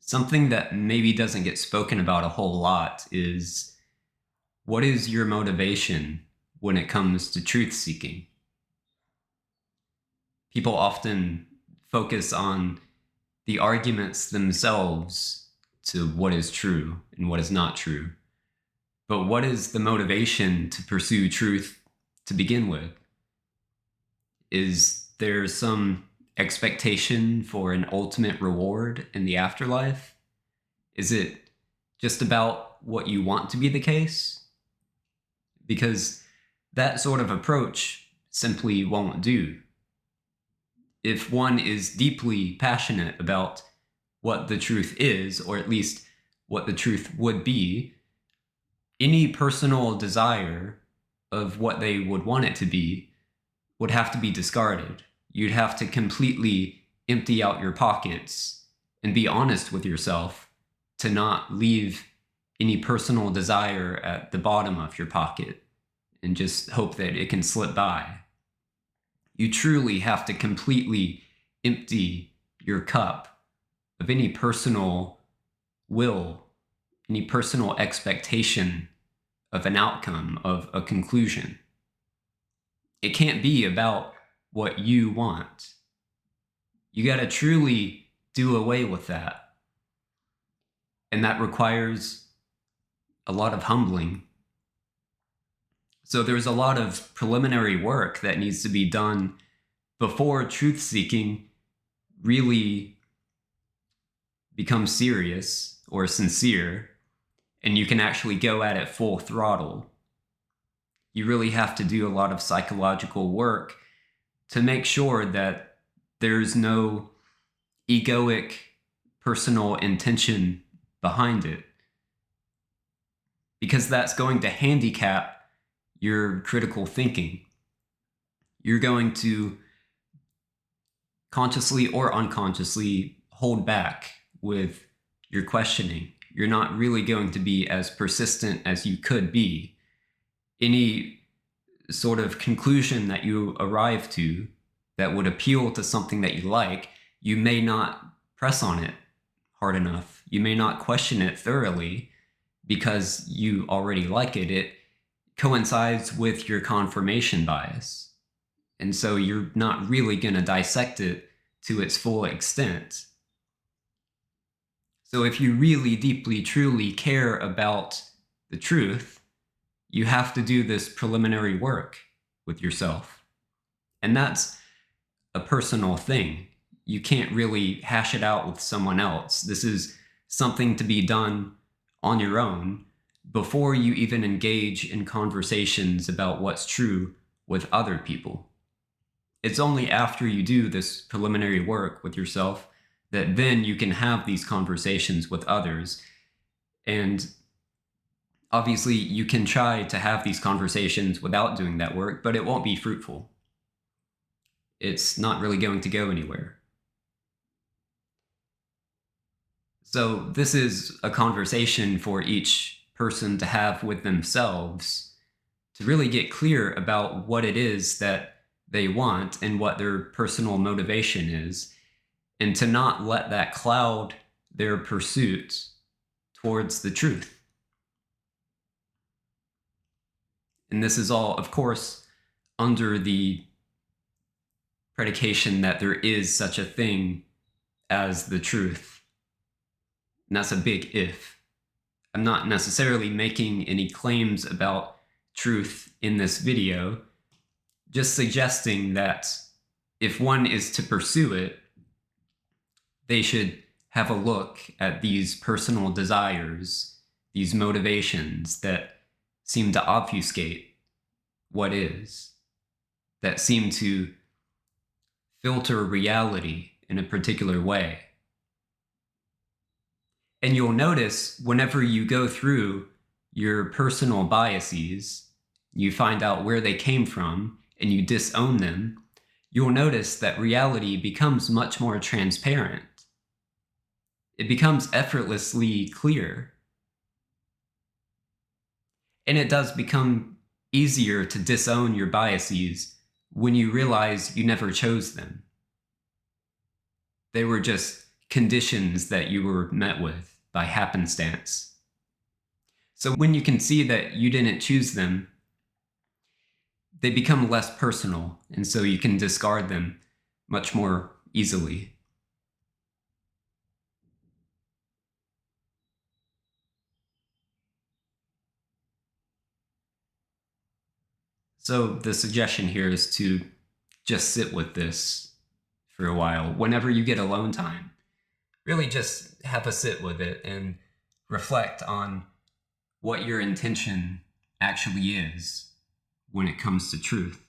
Something that maybe doesn't get spoken about a whole lot is what is your motivation when it comes to truth seeking? People often focus on the arguments themselves to what is true and what is not true. But what is the motivation to pursue truth to begin with? Is there some expectation for an ultimate reward in the afterlife? Is it just about what you want to be the case? Because that sort of approach simply won't do. If one is deeply passionate about what the truth is, or at least what the truth would be, any personal desire of what they would want it to be would have to be discarded. You'd have to completely empty out your pockets and be honest with yourself to not leave any personal desire at the bottom of your pocket and just hope that it can slip by. You truly have to completely empty your cup of any personal will, any personal expectation of an outcome, of a conclusion. It can't be about what you want. You got to truly do away with that. And that requires a lot of humbling. So there's a lot of preliminary work that needs to be done before truth seeking really becomes serious or sincere, and you can actually go at it full throttle. You really have to do a lot of psychological work to make sure that there's no egoic personal intention behind it, because that's going to handicap your critical thinking. You're going to consciously or unconsciously hold back with your questioning. You're not really going to be as persistent as you could be. Any sort of conclusion that you arrive to that would appeal to something that you like, you may not press on it hard enough. You may not question it thoroughly because you already like it. It coincides with your confirmation bias. And so you're not really going to dissect it to its full extent. So if you really deeply, truly care about the truth, you have to do this preliminary work with yourself. And that's a personal thing. You can't really hash it out with someone else. This is something to be done on your own before you even engage in conversations about what's true with other people. It's only after you do this preliminary work with yourself that then you can have these conversations with others. And obviously, you can try to have these conversations without doing that work, but it won't be fruitful. It's not really going to go anywhere. So this is a conversation for each person to have with themselves to really get clear about what it is that they want and what their personal motivation is, and to not let that cloud their pursuit towards the truth. And this is all, of course, under the predication that there is such a thing as the truth. And that's a big if. I'm not necessarily making any claims about truth in this video, just suggesting that if one is to pursue it, they should have a look at these personal desires, these motivations that seem to obfuscate what is, that seem to filter reality in a particular way. And you'll notice whenever you go through your personal biases, you find out where they came from and you disown them, you'll notice that reality becomes much more transparent. It becomes effortlessly clear. And it does become easier to disown your biases when you realize you never chose them. They were just conditions that you were met with by happenstance. So when you can see that you didn't choose them, they become less personal, and so you can discard them much more easily. So the suggestion here is to just sit with this for a while. Whenever you get alone time, really just have a sit with it and reflect on what your intention actually is when it comes to truth.